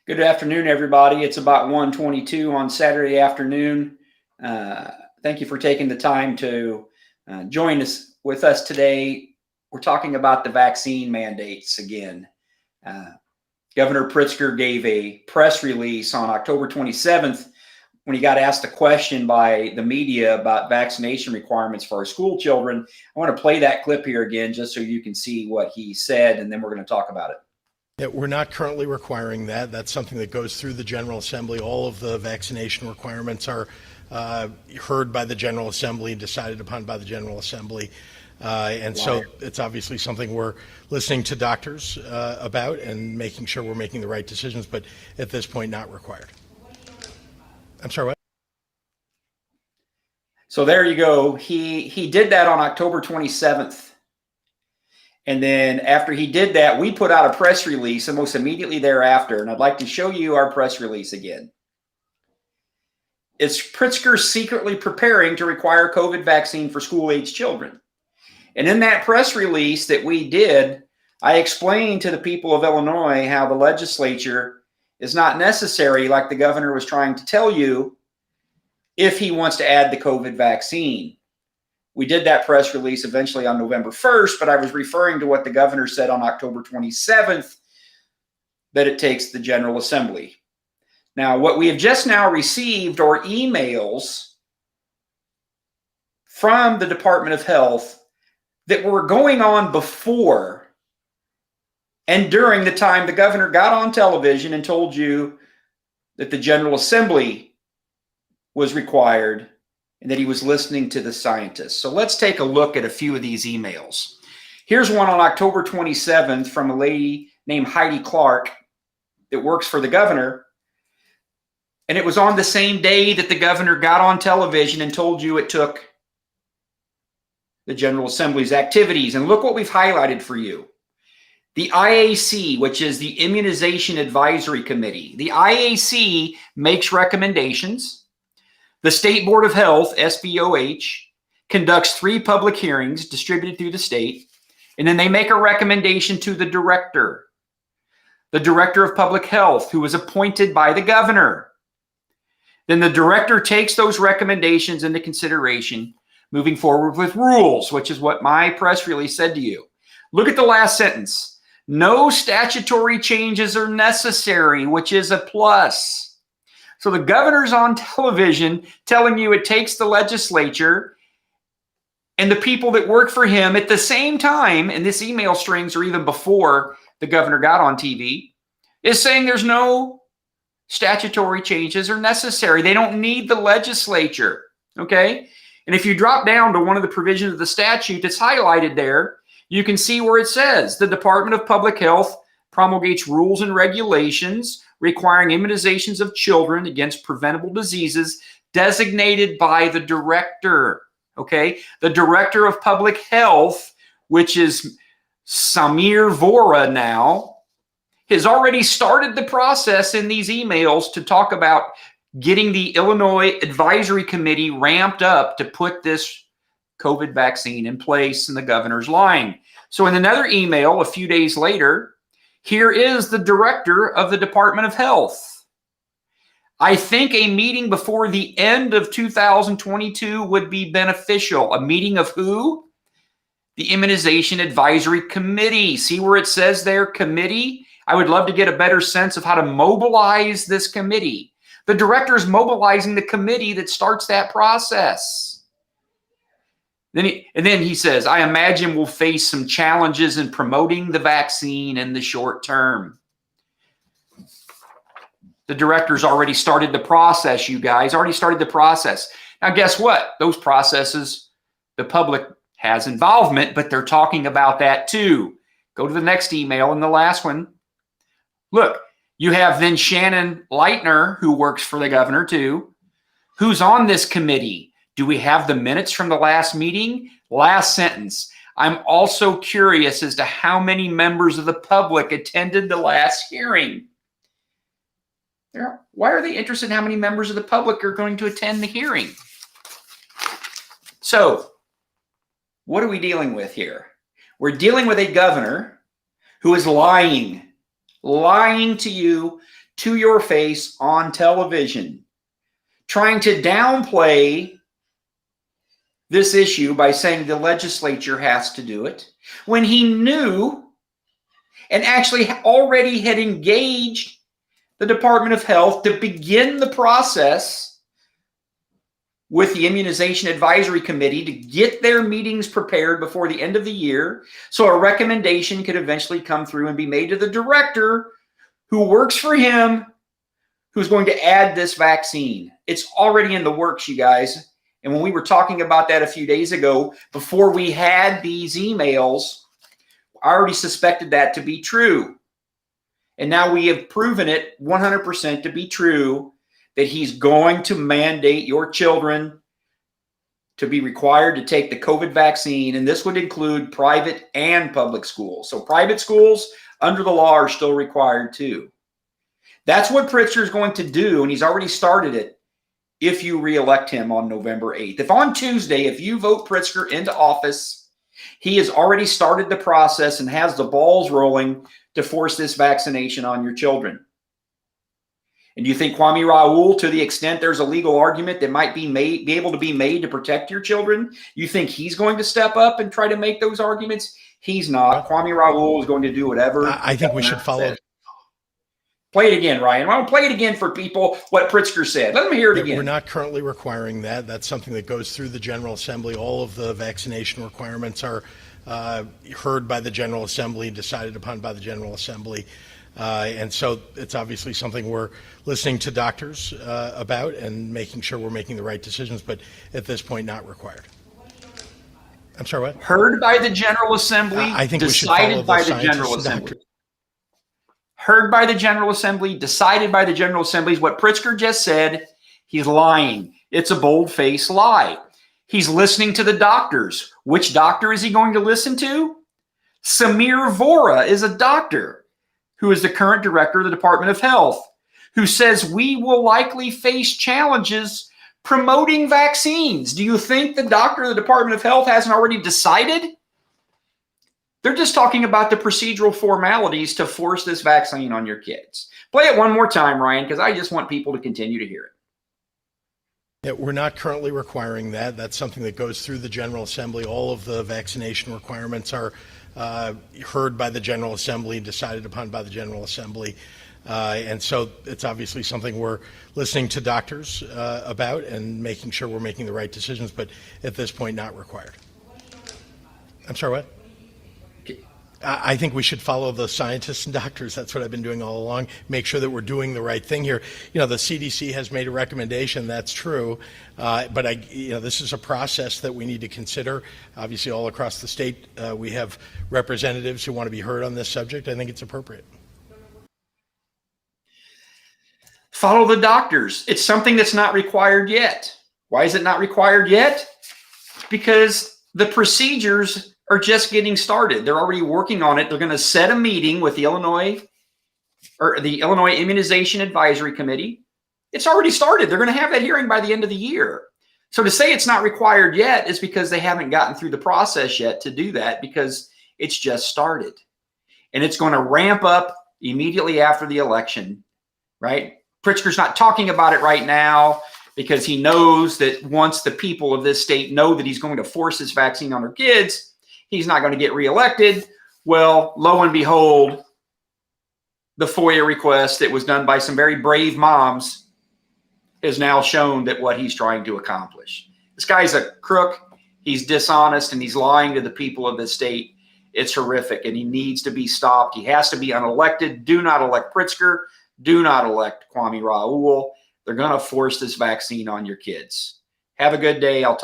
Good afternoon, everybody. It's about 1:22 on Saturday afternoon. Thank you for taking the time to join us with us today. We're talking about the vaccine mandates again. Governor Pritzker gave a press release on October 27th when he got asked a question by the media about vaccination requirements for our school children. I want to play that clip here again just so you can see what he said, and then we're going to talk about it. We're not currently requiring that. That's something that goes through the General Assembly. All of the vaccination requirements are heard by the General Assembly and decided upon by the General Assembly. So it's obviously something we're listening to doctors about and making sure we're making the right decisions, but at this point, not required. I'm sorry, what? So there you go. He did that on October 27th. And then after he did that, we put out a press release almost immediately thereafter. And I'd like to show you our press release again. It's Pritzker secretly preparing to require COVID vaccine for school-age children. And in that press release that we did, I explained to the people of Illinois how the legislature is not necessary, like the governor was trying to tell you, if he wants to add the COVID vaccine. We did that press release eventually on November 1st, but I was referring to what the governor said on October 27th, that it takes the General Assembly. Now, what we have just now received are emails from the Department of Health that were going on before and during the time the governor got on television and told you that the General Assembly was required and that he was listening to the scientists. So let's take a look at a few of these emails. Here's one on October 27th from a lady named Heidi Clark that works for the governor. And it was on the same day that the governor got on television and told you it took the General Assembly's activities. And look what we've highlighted for you. The IAC, which is the Immunization Advisory Committee. The IAC makes recommendations. The State Board of Health, SBOH, conducts 3 public hearings distributed through the state, and then they make a recommendation to the director of public health, who was appointed by the governor. Then the director takes those recommendations into consideration, moving forward with rules, which is what my press release said to you. Look at the last sentence. No statutory changes are necessary, which is a plus. So the governor's on television telling you it takes the legislature and the people that work for him at the same time, and this email strings are even before the governor got on TV, is saying there's no statutory changes are necessary. They don't need the legislature, okay? And if you drop down to one of the provisions of the statute that's highlighted there, you can see where it says the Department of Public Health promulgates rules and regulations requiring immunizations of children against preventable diseases designated by the director, okay? The Director of Public Health, which is Samir Vora now, has already started the process in these emails to talk about getting the Illinois Advisory Committee ramped up to put this COVID vaccine in place, and the governor's lying. So in another email a few days later, here is the director of the Department of Health. I think a meeting before the end of 2022 would be beneficial. A meeting of who? The Immunization Advisory Committee. See where it says there, committee? I would love to get a better sense of how to mobilize this committee. The director is mobilizing the committee that starts that process. Then he says, I imagine we'll face some challenges in promoting the vaccine in the short term. The director's already started the process, you guys, already started the process. Now, guess what? Those processes, the public has involvement, but they're talking about that too. Go to the next email and the last one. Look, you have then Shannon Leitner, who works for the governor too, who's on this committee. Do we have the minutes from the last meeting? Last sentence. I'm also curious as to how many members of the public attended the last hearing. Why are they interested in how many members of the public are going to attend the hearing? So, what are we dealing with here? We're dealing with a governor who is lying to you to your face on television, trying to downplay this issue by saying the legislature has to do it, when he knew and actually already had engaged the Department of Health to begin the process with the Immunization Advisory Committee to get their meetings prepared before the end of the year so a recommendation could eventually come through and be made to the director who works for him, who's going to add this vaccine. It's already in the works, you guys. And when we were talking about that a few days ago, before we had these emails, I already suspected that to be true. And now we have proven it 100% to be true, that he's going to mandate your children to be required to take the COVID vaccine. And this would include private and public schools. So private schools under the law are still required too. That's what Pritzker is going to do. And he's already started it if you reelect him on November 8th. If on Tuesday, if you vote Pritzker into office, he has already started the process and has the balls rolling to force this vaccination on your children. And do you think Kwame Raoul, to the extent there's a legal argument that might be able to be made to protect your children, you think he's going to step up and try to make those arguments? He's not. Kwame Raoul is going to do whatever. I think we should follow. Play it again, Ryan. I want to play it again for people, what Pritzker said. Let them hear it again. We're not currently requiring that. That's something that goes through the General Assembly. All of the vaccination requirements are heard by the General Assembly, decided upon by the General Assembly. And so it's obviously something we're listening to doctors about and making sure we're making the right decisions, but at this point, not required. I'm sorry, what? Heard by the General Assembly, I think decided by the General Assembly. Heard by the General Assembly, decided by the General Assembly is what Pritzker just said. He's lying. It's a bold-faced lie. He's listening to the doctors. Which doctor is he going to listen to? Samir Vora is a doctor who is the current director of the Department of Health, who says we will likely face challenges promoting vaccines. Do you think the doctor of the Department of Health hasn't already decided? They're just talking about the procedural formalities to force this vaccine on your kids. Play it one more time, Ryan, because I just want people to continue to hear it. Yeah, we're not currently requiring that. That's something that goes through the General Assembly. All of the vaccination requirements are heard by the General Assembly, decided upon by the General Assembly. And so it's obviously something we're listening to doctors about and making sure we're making the right decisions, but at this point, not required. I'm sorry, what? I think we should follow the scientists and doctors. That's what I've been doing all along. Make sure that we're doing the right thing here. You know, the CDC has made a recommendation. That's true. But this is a process that we need to consider. Obviously, all across the state, we have representatives who want to be heard on this subject. I think it's appropriate. Follow the doctors. It's something that's not required yet. Why is it not required yet? Because the procedures are just getting started. They're already working on it. They're going to set a meeting with the Illinois Immunization Advisory Committee. It's already started. They're going to have that hearing by the end of the year. So to say it's not required yet is because they haven't gotten through the process yet to do that, because it's just started. And it's going to ramp up immediately after the election, right? Pritzker's not talking about it right now because he knows that once the people of this state know that he's going to force this vaccine on their kids, he's not going to get reelected. Well, lo and behold, the FOIA request that was done by some very brave moms has now shown that what he's trying to accomplish. This guy's a crook. He's dishonest and he's lying to the people of this state. It's horrific and he needs to be stopped. He has to be unelected. Do not elect Pritzker. Do not elect Kwame Raoul. They're going to force this vaccine on your kids. Have a good day. I'll talk